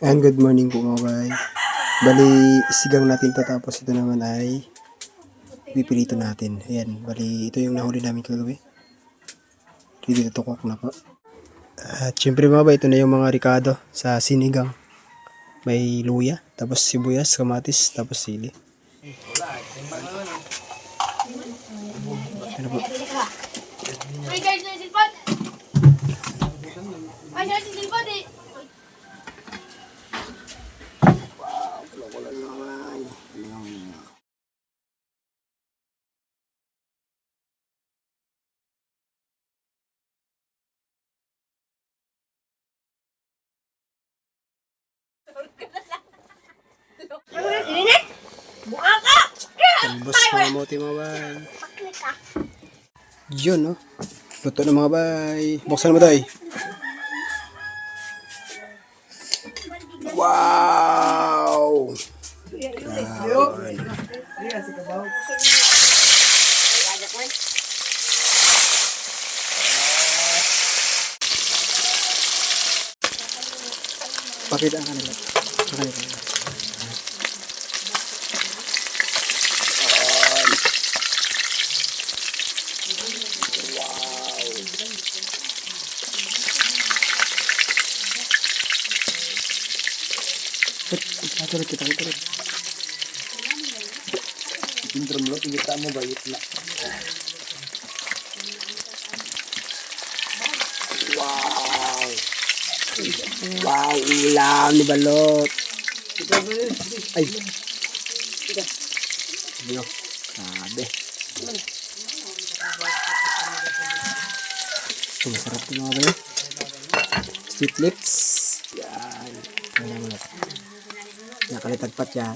And good morning po mga bay. Bali, sigang natin to, tapos ito naman ay pipilito natin. Ayan, bali, ito yung nahuli namin kagabi. Dito tukok na po. At syempre mga bay, ito na yung mga ricado sa sinigang. May luya, tapos sibuyas, kamatis, tapos sili. Ano po? Ay, guys, may silpot! Ay, guys, may silpot eh! Buka ka! Talbos mga mote mga bay. Yun, no? Luto na mga bay. Buksan mo day. Wow! Pakita ang kanila. Turut kita, turut. Intro mo, tingita mo bayit na. Wow! Wow, ulam ni balot. Ay. Ano? Grabe. Masarap ito mga kayo. Sweet lips. Yan. Nakalitagpat yan.